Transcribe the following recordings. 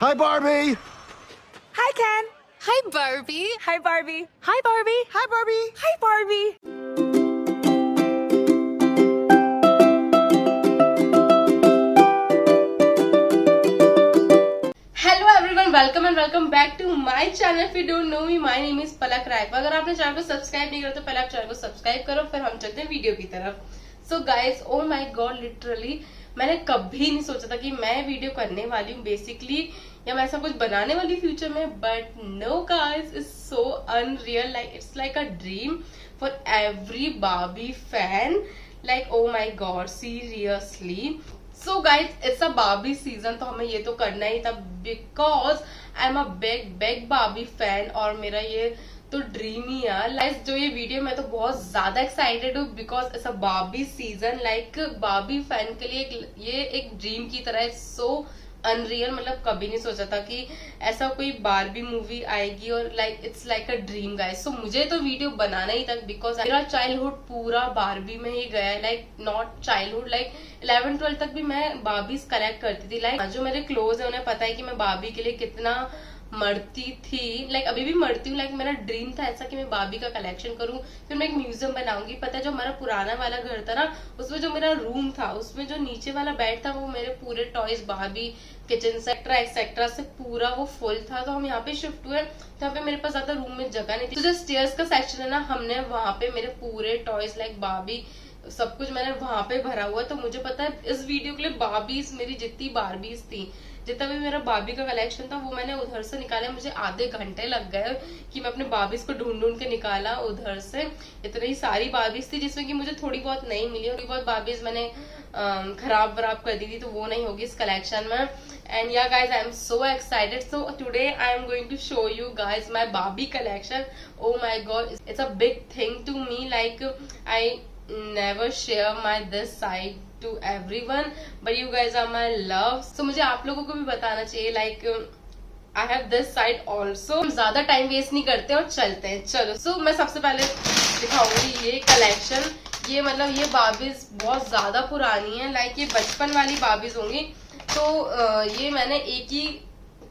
Hi, Barbie. Hi, Ken. Hi, Barbie. Hi, Barbie. Hi, Barbie. Hi, Barbie. Hi, Barbie. Hello everyone, welcome and welcome back to my channel. If you don't know me, my name is पलक राय। अगर आपने channel को subscribe नहीं करा तो पहले आप channel को subscribe करो, फिर हम चलते हैं वीडियो की तरफ। So guys, O my God, literally मैंने कभी नहीं सोचा था कि मैं वीडियो करने वाली हूँ बेसिकली, या मैं ऐसा कुछ बनाने वाली फ्यूचर में। But no guys, it's so unreal, like it's like a dream for every Barbie fan. Like oh my god, seriously. So guys, it's a Barbie season, तो हमें ये तो करना ही था because I am a big Barbie fan, और मेरा ये तो ड्रीम ही है। लाइक जो ये वीडियो, मैं तो बहुत ज्यादा एक्साइटेड हूँ because it's a Barbie season. Like Barbie fan के लिए ये एक ड्रीम की तरह है। सो अनरियल, मतलब कभी नहीं सोचा था कि ऐसा कोई बार्बी मूवी आएगी, और like it's like a dream guys. So मुझे तो वीडियो बनाना ही था बिकॉज मेरा चाइल्डहुड पूरा बार्बी में ही गया है। लाइक नॉट चाइल्डहुड, लाइक 11-12 तक भी मैं बार्बीज कलेक्ट करती थी। लाइक जो मेरे क्लोज है उन्हें पता है कि मैं बार्बी के लिए कितना मरती थी। लाइक अभी भी मरती हूँ। लाइक मेरा ड्रीम था ऐसा कि मैं बार्बी का कलेक्शन करूँ, फिर मैं एक म्यूजियम बनाऊंगी। पता है, जो हमारा पुराना वाला घर था ना, उसमें जो मेरा रूम था, उसमें जो नीचे वाला बेड था, वो मेरे पूरे toys, Barbie, kitchen sector etcetera से पूरा वो फुल था। तो हम यहाँ पे शिफ्ट हुए, तो यहाँ पे मेरे पास ज्यादा रूम में जगह नहीं थी। तो जो स्टेयर्स का सेक्शन है ना, हमने वहां पे मेरे पूरे टॉयज लाइक बार्बी सब कुछ मैंने वहां पे भरा हुआ। तो मुझे पता है इस वीडियो के लिए बार्बीज, मेरी जितनी बार्बीज थी, जितना भी मेरा बार्बी का कलेक्शन था, वो मैंने उधर से निकाला। मुझे आधे घंटे लग गए कि मैं अपने बार्बीज को ढूंढ के निकाला उधर से। इतनी सारी बार्बीज थी जिसमें कि मुझे थोड़ी बहुत नहीं मिली, थोड़ी बहुत बार्बीज मैंने खराब वराब कर दी थी, तो वो नहीं होगी इस कलेक्शन में। And yeah guys, I am so excited. So today I am going to show you guys my Barbie collection. Oh my god, it's a big thing to me. Like I never share my this side to everyone, but you guys are my love. So मुझे आप लोगों को भी बताना चाहिए, like I have this side also. हम ज्यादा time waste नहीं करते और चलते हैं, चलो। So मैं सबसे पहले दिखाऊंगी ये कलेक्शन। ये मतलब ये बार्बीज बहुत ज्यादा पुरानी है, लाइक ये बचपन वाली बार्बीज होंगी। तो ये मैंने एक ही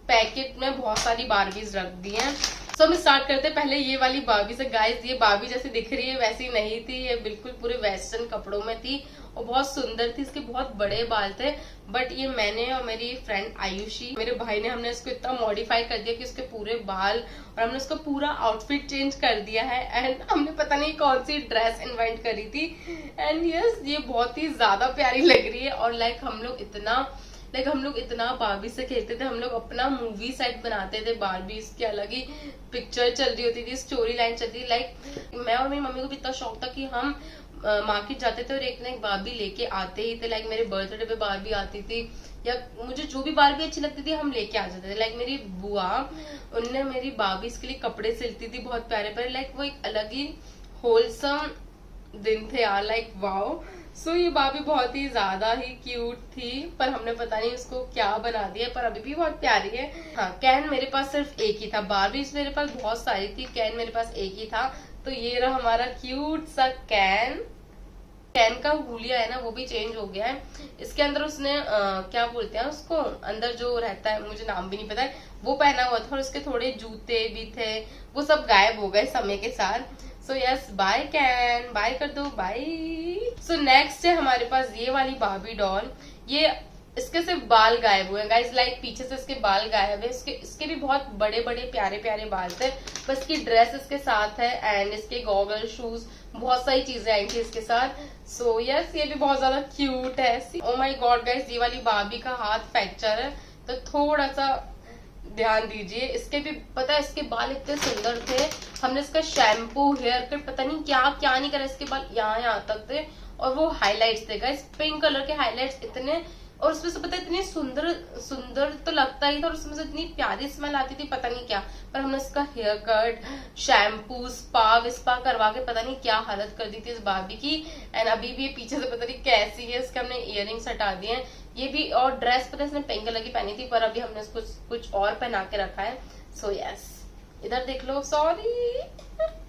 पैकेट में बहुत सारी बार्बीज रख दी हैं। तो हम स्टार्ट करते हैं पहले ये वाली बार्बी से। गाइस, ये बार्बी जैसी दिख रही है वैसी नहीं थी, ये बिल्कुल पूरे वेस्टर्न कपड़ों में थी और बहुत सुंदर थी। इसके बहुत बड़े बाल थे। बट ये मैंने और मेरी फ्रेंड आयुषी, मेरे भाई ने, हमने इसको इतना मॉडिफाई कर दिया कि उसके पूरे बाल, और हमने उसका पूरा आउटफिट चेंज कर दिया है। एंड हमने पता नहीं कौन सी ड्रेस इन्वेंट करी थी। एंड यस, ये बहुत ही ज्यादा प्यारी लग रही है। और लाइक हम लोग इतना बार्बी से खेलते थे। हम लोग अपना मूवी सेट बनाते थे बार्बी की, अलग ही पिक्चर चल रही होती थी, स्टोरी लाइन चलती थी। लाइक मैं और मेरी मम्मी को भी इतना शौक था कि हम मार्केट जाते थे और एक ना एक बार्बी लेके आते ही थे। लाइक मेरे बर्थडे पे बार्बी आती थी, या मुझे जो भी बार्बी अच्छी लगती थी हम लेके आ जाते थे। लाइक मेरी बुआ, उनने मेरी बार्बीज के लिए कपड़े सिलती थी बहुत प्यारे प्यारे। लाइक वो एक अलग ही होलसम दिन थे यार, लाइक वाओ। सो ये बार्बी बहुत ही ज्यादा ही क्यूट थी, पर हमने पता नहीं उसको क्या बना दिया, पर अभी भी बहुत प्यारी है। हाँ, कैन मेरे पास सिर्फ एक ही था, बार्बी मेरे पास बहुत सारी थी, कैन मेरे पास एक ही था। तो ये रहा हमारा क्यूट सा कैन। कैन का हुलिया है ना, वो भी चेंज हो गया है। इसके अंदर उसने क्या बोलते हैं उसको, अंदर जो रहता है, मुझे नाम भी नहीं पता है, वो पहना हुआ था। और उसके थोड़े जूते भी थे, वो सब गायब हो गए समय के साथ। So yes, bye Ken, bye कर दो, बाय। सो नेक्स्ट है हमारे पास ये वाली बार्बी डॉल। ये इसके सिर्फ बाल गायब हुए गाइस, लाइक पीछे से इसके बाल गायब है। इसके भी बहुत बड़े बड़े प्यारे प्यारे बाल थे, बस इसकी ड्रेस इसके साथ है। एंड इसके गॉगल, शूज, बहुत सारी चीजें आई थी इसके साथ। सो यस, ये भी बहुत ज्यादा क्यूट है। ओ माय गॉड गाइस, ये वाली बार्बी का हाथ फ्रैक्चर है, तो थोड़ा सा ध्यान दीजिए। इसके भी पता है, इसके बाल इतने सुंदर थे, हमने इसका शैम्पू, हेयर कट, पता नहीं क्या क्या नहीं करा। इसके बाल यहाँ तक थे, और वो हाईलाइट्स थे गाइस, पिंक कलर के हाईलाइट्स इतने, और उसमें से पता है इतनी सुंदर तो लगता ही था, और उसमें से इतनी प्यारी स्मेल आती थी, पता नहीं क्या। पर हमने इसका हेयर कट, शैम्पू, स्पा करवा के पता नहीं क्या हालत कर दी थी इस बार्बी की। एंड अभी भी पीछे से पता नहीं कैसी है। इसके हमने इयररिंग्स हटा दिए हैं, ये भी। और ड्रेस पता है इसने पिंक कलर की पहनी थी, पर अभी हमने इसको कुछ और पहना के रखा है। सो यस, इधर देख लो, सॉरी।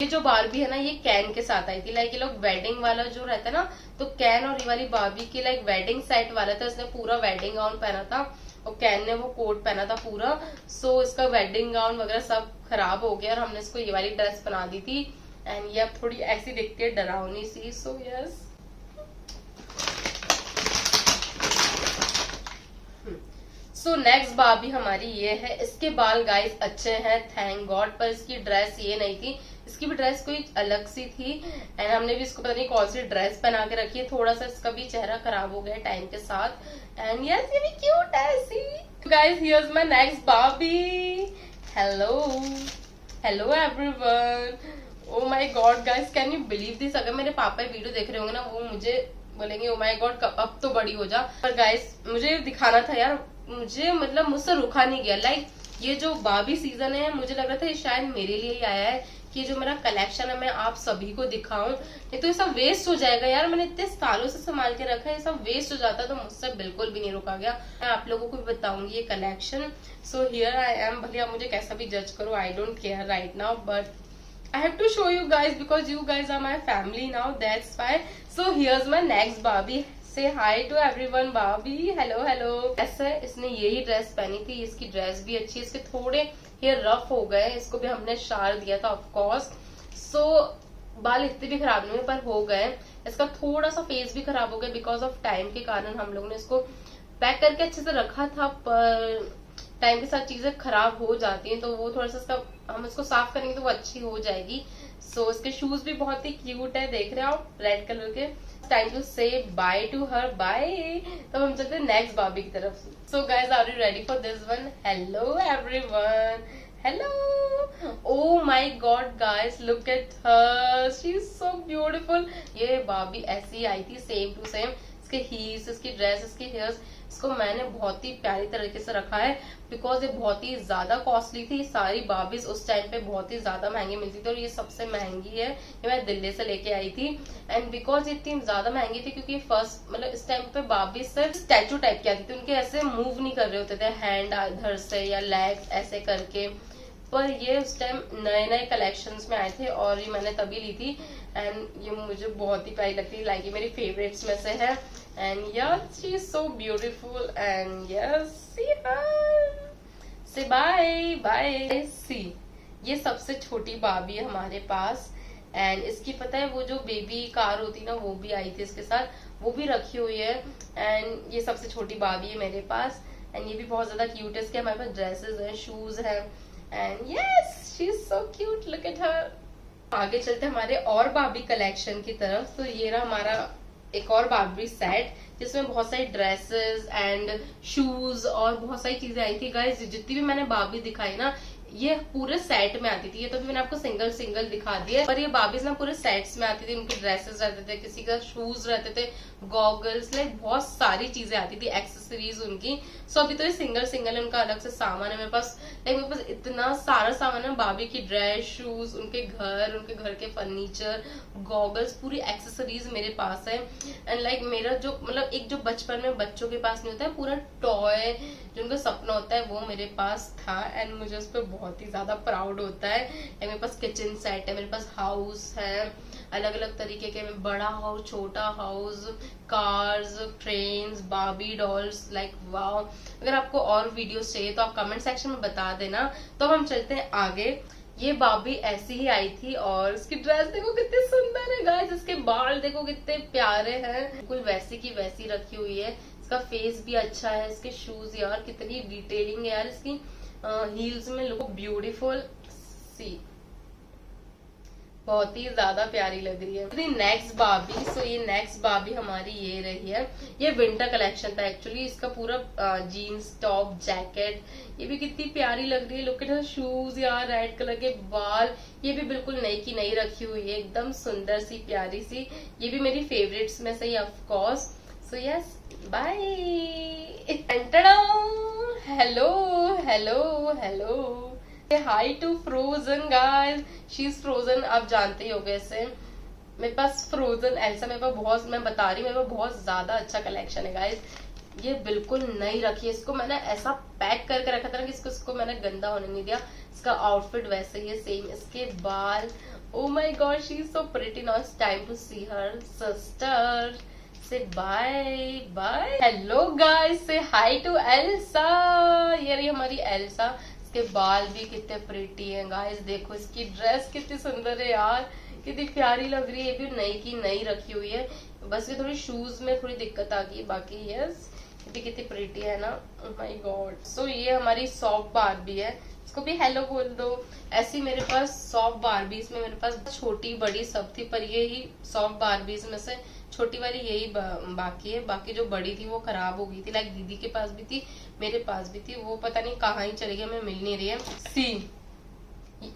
ये जो बार्बी है ना, ये कैन के साथ आई थी। लाइक ये लोग वेडिंग वाला जो रहता है ना, तो कैन और ये वाली बार्बी की लाइक वेडिंग सेट वाला था। इसने पूरा वेडिंग गाउन पहना था, और कैन ने वो कोट पहना था पूरा, सो इसका वेडिंग गाउन वगैरह सब खराब हो गया और हमने इसको ये वाली ड्रेस बना दी थी। एंड ये अब थोड़ी ऐसी दिखती है, डरावनी सी। सो यस, सो नेक्स्ट बाबी हमारी ये है। इसके बाल गाइस अच्छे हैं थैंक गॉड, पर इसकी ड्रेस ये नहीं थी, इसकी भी ड्रेस कोई अलग सी थी। एंड हमने भी इसको पता नहीं कौन सी ड्रेस पहना के रखी है, थोड़ा सा इसका भी चेहरा खराब हो गया टाइम के साथ। एंड यस, ये भी क्यूट है see. Guys here's my next बाबी। Hello hello everyone, oh my god guys, can you believe this? अगर मेरे पापा वीडियो देख रहे होंगे ना, वो मुझे बोलेंगे ओ माय गॉड अब तो बड़ी हो जा। पर गाइस मुझे दिखाना था यार, मुझे मतलब मुझसे रुका नहीं गया। लाइक ये जो बाबी सीजन है, मुझे लग रहा था ये शायद मेरे लिए ही आया है कि जो मेरा कलेक्शन है मैं आप सभी को दिखाऊं, नहीं तो ये सब वेस्ट हो जाएगा यार। मैंने इतने सालों से संभाल के रखा है, ये सब वेस्ट हो जाता तो मुझसे बिल्कुल भी नहीं रुका गया। मैं आप लोगों को भी बताऊंगी ये collection. So here I am, भले आप मुझे कैसा भी जज करो, I don't care right now, but I have to show you guys because you guys are my family now, that's why. So here's my next Barbie. Say hi to everyone Barbie. Hello hello. ऐसे इसने यही dress पहनी थी, इसकी dress भी अच्छी है, इसके थोड़े हेयर रफ हो गए, इसको भी हमने शार दिया था ऑफ कोर्स। सो बाल इतने भी खराब नहीं हुए पर हो गए। इसका थोड़ा सा फेस भी खराब हो गया बिकॉज ऑफ टाइम के कारण। हम लोग ने इसको पैक करके अच्छे से रखा था, पर टाइम के साथ चीजें खराब हो जाती हैं, तो वो थोड़ा सा इसका हम इसको साफ करेंगे तो वो अच्छी हो जाएगी। सो इसके शूज भी बहुत ही क्यूट है, देख रहे हो आप, रेड कलर के। Time to say bye to her, bye. तो हम चलते हैं नेक्स्ट बाबी की तरफ। So guys are you ready for this one? Hello everyone, hello. Oh my god guys, look at her, she is so beautiful. ये बाबी ऐसी आई थी सेम टू सेम, इसके हील्स, इसकी ड्रेस, इसके हेयर्स, इसको मैंने बहुत ही प्यारी तरीके से रखा है बिकॉज ये बहुत ही ज्यादा कॉस्टली थी। सारी बार्बीज उस टाइम पे बहुत ही ज्यादा महंगी मिलती थी और ये सबसे महंगी है, ये मैं दिल्ली से लेके आई थी। एंड बिकॉज ये इतनी ज्यादा महंगी थी क्योंकि फर्स्ट मतलब इस टाइम पे बार्बीज सिर्फ स्टैचू टाइप की आती थी, उनके ऐसे मूव नहीं कर रहे होते थे हैंड इधर से या लेग्स ऐसे करके। पर ये उस टाइम नए नए कलेक्शंस में आए थे और ये मैंने तभी ली थी। एंड ये मुझे बहुत ही प्यारी लगती है, लाइक ये मेरी फेवरेट्स में से है। And yes, she is so beautiful. And yes, see her, say bye bye. सी, ये सबसे छोटी बाबी है हमारे पास। एंड इसकी पता है वो जो बेबी कार होती ना, वो भी आई थी इसके साथ, वो भी रखी हुई है। एंड ये सबसे छोटी बाबी है मेरे पास। एंड ये भी बहुत ज्यादा क्यूट है। इसके हमारे पास ड्रेसेस है, शूज है। And yes, she is so cute, look at हर। आगे चलते हमारे और बार्बी कलेक्शन की तरफ। तो ये रहा हमारा एक और बार्बी सेट जिसमें बहुत सारी ड्रेसेस एंड शूज और बहुत सारी चीजें आई थी। गाइस जितनी भी मैंने बार्बी दिखाई ना, ये पूरे सेट में आती थी। ये तो भी मैंने आपको सिंगल सिंगल दिखा दिया, पर ये बार्बीज ना पूरे सेट्स में आती थी। उनके ड्रेसेस रहते थे, किसी का शूज रहते थे, गॉगल्स, लाइक बहुत सारी चीजें आती थी, एक्सेसरीज उनकी। सो अभी तो ये सिंगल सिंगल है, उनका अलग से सामान है मेरे पास। लाइक मेरे पास इतना सारा सामान है, बार्बी की ड्रेस, शूज, उनके घर के फर्नीचर, गॉगल्स, पूरी एक्सेसरीज मेरे पास है। एंड लाइक मेरा जो मतलब एक जो बचपन में बच्चों के पास नहीं होता है, पूरा टॉय जो उनका सपना होता है, वो मेरे पास था। एंड मुझे उस पर बहुत ही ज्यादा प्राउड होता है। मेरे पास किचन सेट है, मेरे पास हाउस है अलग अलग तरीके के, बड़ा हाउस, छोटा house, cars, trains, Barbie dolls, like wow. अगर आपको और वीडियोस चाहिए तो आप कमेंट सेक्शन में बता देना। तो हम चलते हैं आगे। ये बार्बी ऐसी ही आई थी और इसकी ड्रेस देखो कितनी सुंदर है गाइस, इसके बाल देखो कितने प्यारे हैं, बिल्कुल वैसी की वैसी रखी हुई है। इसका फेस भी अच्छा है, इसके शूज यार कितनी डिटेलिंग है यार इसकी, हील्स में लुक ब्यूटीफुल सी, बहुत ही ज्यादा प्यारी लग रही है। नेक्स्ट बार्बी, सो ये नेक्स्ट बार्बी हमारी ये रही है। ये विंटर कलेक्शन था एक्चुअली, इसका पूरा जीन्स टॉप जैकेट, ये भी कितनी प्यारी लग रही है। लुक एट हर शूज यार, रेड कलर के बाल, ये भी बिल्कुल नई की नई रखी हुई है, एकदम सुंदर सी प्यारी सी। ये भी मेरी फेवरेट्स में से ही of course. So yes, bye. Hello hello hello, hi to Frozen guys, she is Frozen, आप जानते ही होंगे इसे। मेरे पास फ्रोजन ऐसा मेरे पास बहुत, मैं बता रही हूँ मेरे पास बहुत ज्यादा अच्छा कलेक्शन है गाइस। ये बिल्कुल नई रखी है, इसको मैंने ऐसा पैक करके रखा था ना कि इसको मैंने गंदा होने नहीं दिया। इसका आउटफिट वैसे ही है सेम, इसके बाल, oh my god she is so pretty. Now it's time to see her sister. Say bye bye. Hello guys, say hi to Elsa. ये रही हमारी एल्सा। इसके बाल भी कितने प्रिटी हैं गाइस, देखो इसकी ड्रेस कितनी सुंदर है यार, कितनी प्यारी लग रही है। ये भी नई की नई रखी हुई है, बस ये थोड़ी शूज में थोड़ी दिक्कत आ गई, बाकी यस कितनी प्रिटी है ना। Oh my God. सो ये हमारी सॉफ्ट बारबी है, इसको भी हेलो बोल दो। ऐसी मेरे पास सॉफ्ट बारबीज में मेरे पास छोटी बड़ी सब थी, पर ये ही सॉफ्ट बारबीज में से छोटी वाली यही बाकी है। बाकी जो बड़ी थी वो खराब हो गई थी, लाइक दीदी के पास भी थी, मेरे पास भी थी, वो पता नहीं कहाँ ही चली गई, हमें मिल नहीं रही है। सी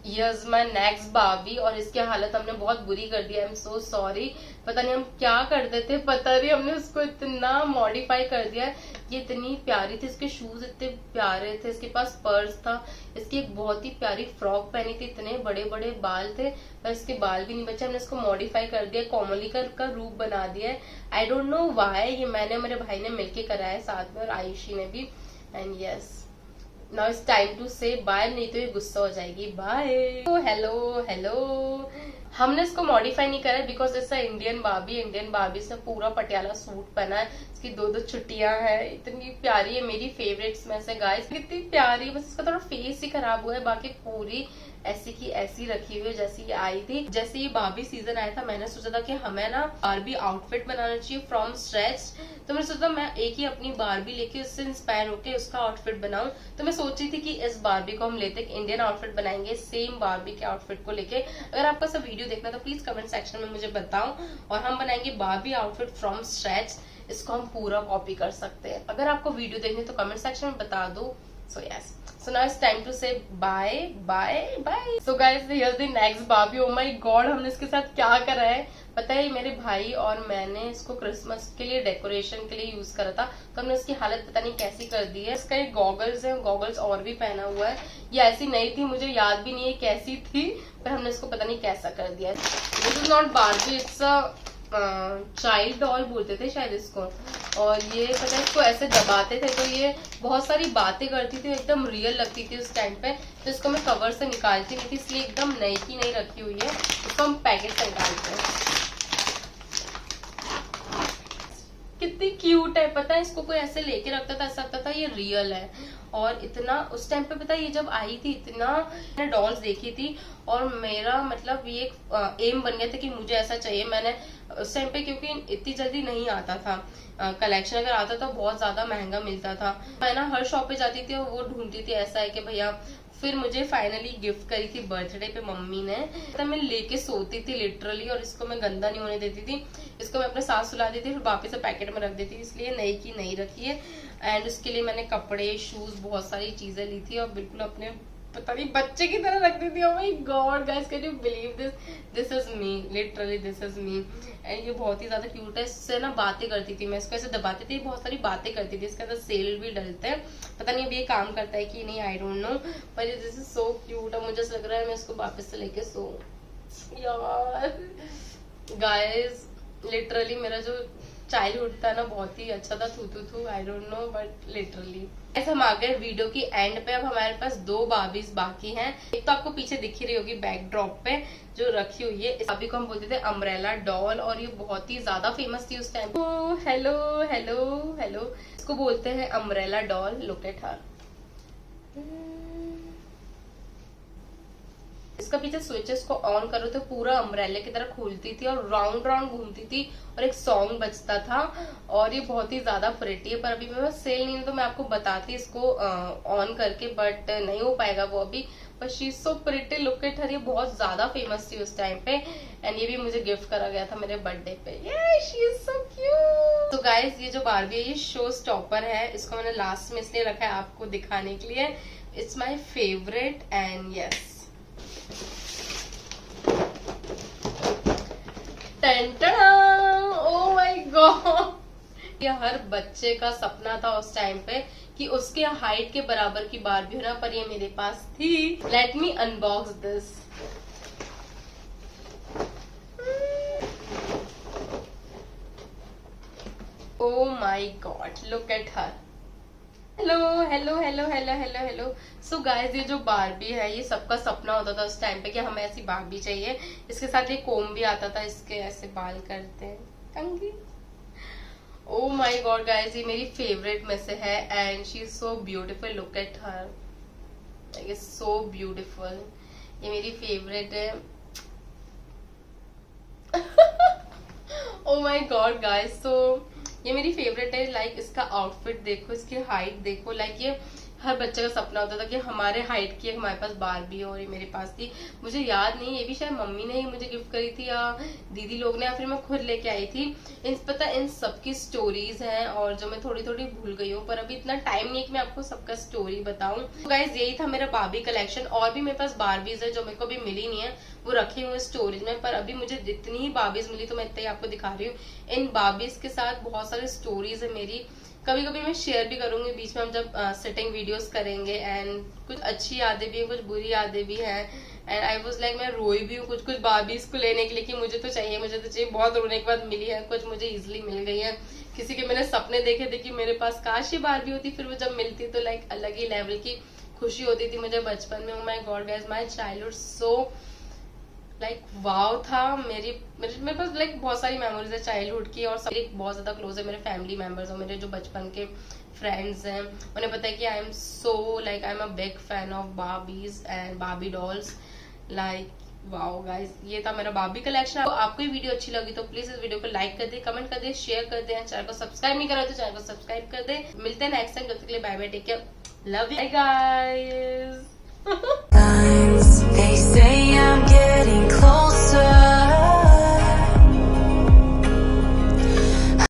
यस माई नेक्स्ट बारबी, और इसकी हालत हमने बहुत बुरी कर दी। आई एम सो सॉरी, पता नहीं हम क्या करते थे, पता नहीं हमने उसको इतना मॉडिफाई कर दिया। ये इतनी प्यारी थी, इसके शूज इतने प्यारे थे, इसके पास पर्स था, इसकी एक बहुत ही प्यारी फ्रॉक पहनी थी, इतने बड़े बड़े बाल थे, पर इसके बाल भी नहीं बचे। हमने इसको मॉडिफाई कर दिया, कोमलिका का रूप बना दिया है। आई डोंट नो व्हाई, ये मैंने मेरे भाई ने मिलके कराया साथ में, और आयुषी ने भी। And yes now it's time to say bye, नहीं तो ये गुस्सा हो जाएगी। बाय। Hello hello. हमने इसको मॉडिफाई नहीं करा because it's Indian Barbie. Indian Barbie से पूरा पटियाला सूट पहना है, इसकी दो दो छुट्टियां हैं, इतनी प्यारी है, मेरी फेवरेट्स में से गाइस। कितनी प्यारी, बस इसका थोड़ा फेस ही खराब हुआ है, बाकी पूरी ऐसी की ऐसी रखी हुई है जैसी ये आई थी। जैसे ये बारबी सीजन आया था, मैंने सोचा था कि हमें ना बारबी आउटफिट बनाना चाहिए फ्रॉम स्ट्रेच। तो मैंने सोचा मैं एक ही अपनी बारबी लेके उससे इंस्पायर होके उसका आउटफिट बनाऊं। तो मैं सोची थी कि इस बारबी को हम लेते इंडियन आउटफिट बनाएंगे सेम बारबी के आउटफिट को लेके। अगर आपका सब वीडियो देखना तो प्लीज कमेंट सेक्शन में मुझे बताओ, और हम बनाएंगे बारबी आउटफिट फ्रॉम स्ट्रेच। इसको हम पूरा कॉपी कर सकते हैं। अगर आपको वीडियो देखनी तो कमेंट सेक्शन में बता दो। So yes, so now it's time to say bye bye bye. So guys, here's the next Barbie. Oh my God, हमने इसके साथ क्या करा है पता है? मेरे भाई और मैंने इसको क्रिसमस के लिए डेकोरेशन के लिए यूज करा था, तो हमने इसकी हालत पता नहीं कैसी कर दी है। इसका ये गॉगल्स है, गॉगल्स और भी पहना हुआ है। ये ऐसी नहीं थी, मुझे याद भी नहीं है कैसी थी, पर हमने इसको पता नहीं कैसा कर दिया है। This is not Barbie, it's a child doll बोलते थे शायद इसको। और ये पता है इसको ऐसे दबाते थे तो ये बहुत सारी बातें करती थी, एकदम रियल लगती थी उस टाइम पे। तो इसको मैं कवर से निकालती नहीं थी, इसलिए एकदम नई की नई रखी हुई है। इसको हम पैकेट से निकालते हैं। कितनी क्यूट है, पता है इसको कोई ऐसे लेके रखता था, ऐसा लगता था ये रियल है। और इतना उस टाइम पे पता है ये जब आई थी इतना मैंने डॉल्स देखी थी, और मेरा मतलब ये एक एम बन गया था कि मुझे ऐसा चाहिए। मैंने उस टाइम पे, क्योंकि इतनी जल्दी नहीं आता था कलेक्शन, अगर आता था बहुत ज्यादा महंगा मिलता था। मैं ना हर शॉप पे जाती थी और वो ढूंढती थी ऐसा है कि भैया। फिर मुझे फाइनली गिफ्ट करी थी बर्थडे पे मम्मी ने, तो मैं लेके सोती थी लिटरली, और इसको मैं गंदा नहीं होने देती थी। इसको मैं अपने साथ सुला देती थी, फिर वापस से पैकेट में रख देती थी, इसलिए नई की नई रखी है। एंड उसके लिए मैंने कपड़े, शूज, बहुत सारी चीजें ली थी, और बिल्कुल अपने पता नहीं बच्चे की तरह रख दी थी। Oh my god guys, can you believe this? This is me, literally this is me. And ये बहुत ही ज्यादा क्यूट है। इससे ना बातें करती थी, मैं इसको ऐसे दबाती थी, बहुत सारी बातें करती थी। इसके अंदर सेल भी डलते हैं, पता नहीं अभी ये काम करता है कि नहीं, आई डोंट नो, पर दिस इज सो क्यूट। अब मुझे ऐसा लग रहा है मैं इसको वापस से लेके सो यार। गाइस लिटरली मेरा जो चाइल्डहुड था ना बहुत ही अच्छा था। थू I don't know, but literally हम आ गए वीडियो की एंड पे। अब हमारे पास दो बार्बीज बाकी हैं। एक तो आपको पीछे दिख ही रही होगी बैकड्रॉप पे जो रखी हुई है, इस बार्बी को हम बोलते थे अम्ब्रेला डॉल, और ये बहुत ही ज्यादा फेमस थी उस टाइम। हेलो हेलो हेलो, इसको बोलते हैं अम्ब्रेला डॉल। लुक एट हर। इसका पीछे स्विचेस को ऑन करो तो पूरा अम्ब्रेले की तरह खुलती थी और राउंड राउंड घूमती थी, और एक सॉन्ग बजता था, और ये बहुत ही ज्यादा प्रिटी है। पर अभी मेरे पास सेल नहीं है तो मैं आपको बताती इसको ऑन करके, बट नहीं हो पाएगा वो अभी। पर she is so pretty, look at हर। ये बहुत ज्यादा फेमस थी उस टाइम पे, एंड ये भी मुझे गिफ्ट करा गया था मेरे बर्थडे पे। ये शी इज सो क्यूट। तो गाइस ये जो बार्बी है ये शो स्टॉपर है, इसको मैंने लास्ट में इसलिए रखा है आपको दिखाने के लिए। It's my favourite. And yes, oh my God, ये हर बच्चे का सपना था उस टाइम पे कि उसके हाइट के बराबर की बार्बी होना, पर ये मेरे पास थी। Let me unbox this. Oh my God, look at her. Hello hello hello hello hello hello. So guys ये जो बार्बी है ये सबका सपना होता था उस टाइम पे कि हमें ऐसी बार्बी चाहिए। इसके साथ ये कोम भी आता था, इसके ऐसे बाल करते हैं कंघी। ओ माय गॉड गाइस, ये मेरी फेवरेट में से है and she is so beautiful, look at her, like it's so beautiful. ये मेरी फेवरेट है। ओ माय गॉड गाइस, तो ये मेरी फेवरेट है। लाइक इसका आउटफिट देखो, इसकी हाइट देखो, लाइक ये हर बच्चे का सपना होता था कि हमारे हाइट की हमारे पास बारबी हो, और ये मेरे पास थी। मुझे याद नहीं, ये भी शायद मम्मी ने ही मुझे गिफ्ट करी थी या दीदी लोग ने, या फिर मैं खुद लेके आई थी। पता इन सबकी स्टोरीज हैं और जो मैं थोड़ी थोड़ी भूल गई हूँ, पर अभी इतना टाइम नहीं है कि मैं आपको सबका स्टोरी बताऊं। तो गाइज यही था मेरा बारबी कलेक्शन। और भी मेरे पास बारबीज है जो मेरे को अभी मिली नहीं है, वो रखे हुए स्टोरेज में, पर अभी मुझे जितनी ही बारबीज मिली तो मैं इतना ही आपको दिखा रही हूँ। इन बारबीज के साथ बहुत सारी स्टोरीज है मेरी, कभी कभी मैं शेयर भी करूंगी बीच में, हम जब सिटिंग वीडियोस करेंगे। एंड कुछ अच्छी यादें भी हैं, कुछ बुरी यादें भी हैं। एंड आई वाज लाइक, मैं रोई भी हूँ कुछ बारबीज को लेने के लिए कि मुझे तो चाहिए। बहुत रोने के बाद मिली है, कुछ मुझे इजिली मिल गई है। किसी के मैंने सपने देखे थे कि मेरे पास काश ये बारबी होती, फिर वो जब मिलती तो लाइक अलग ही लेवल की खुशी होती थी मुझे बचपन में। My god guys, my childhood so like wow था। मेरे पास लाइक बहुत सारी मेमोरीज है चाइल्डहुड की, और सब बहुत ज्यादा क्लोज है मेरे फैमिली मेंबर्स और मेरे जो बचपन के फ्रेंड्स हैं। उन्हें पता है कि आई am so like, I am a big fan of Barbies and Barbie dolls. Like wow guys, ये था मेरा बारबी कलेक्शन। तो आपको ये वीडियो अच्छी लगी तो प्लीज इस वीडियो को लाइक कर दे, कमेंट कर दे, शेयर कर दे, चैनल को सब्सक्राइब नहीं करा तो चैनल को सब्सक्राइब कर दे। मिलते हैं नेक्स्ट टाइम, तब तक के लिए bye bye, take care, love you guys. They say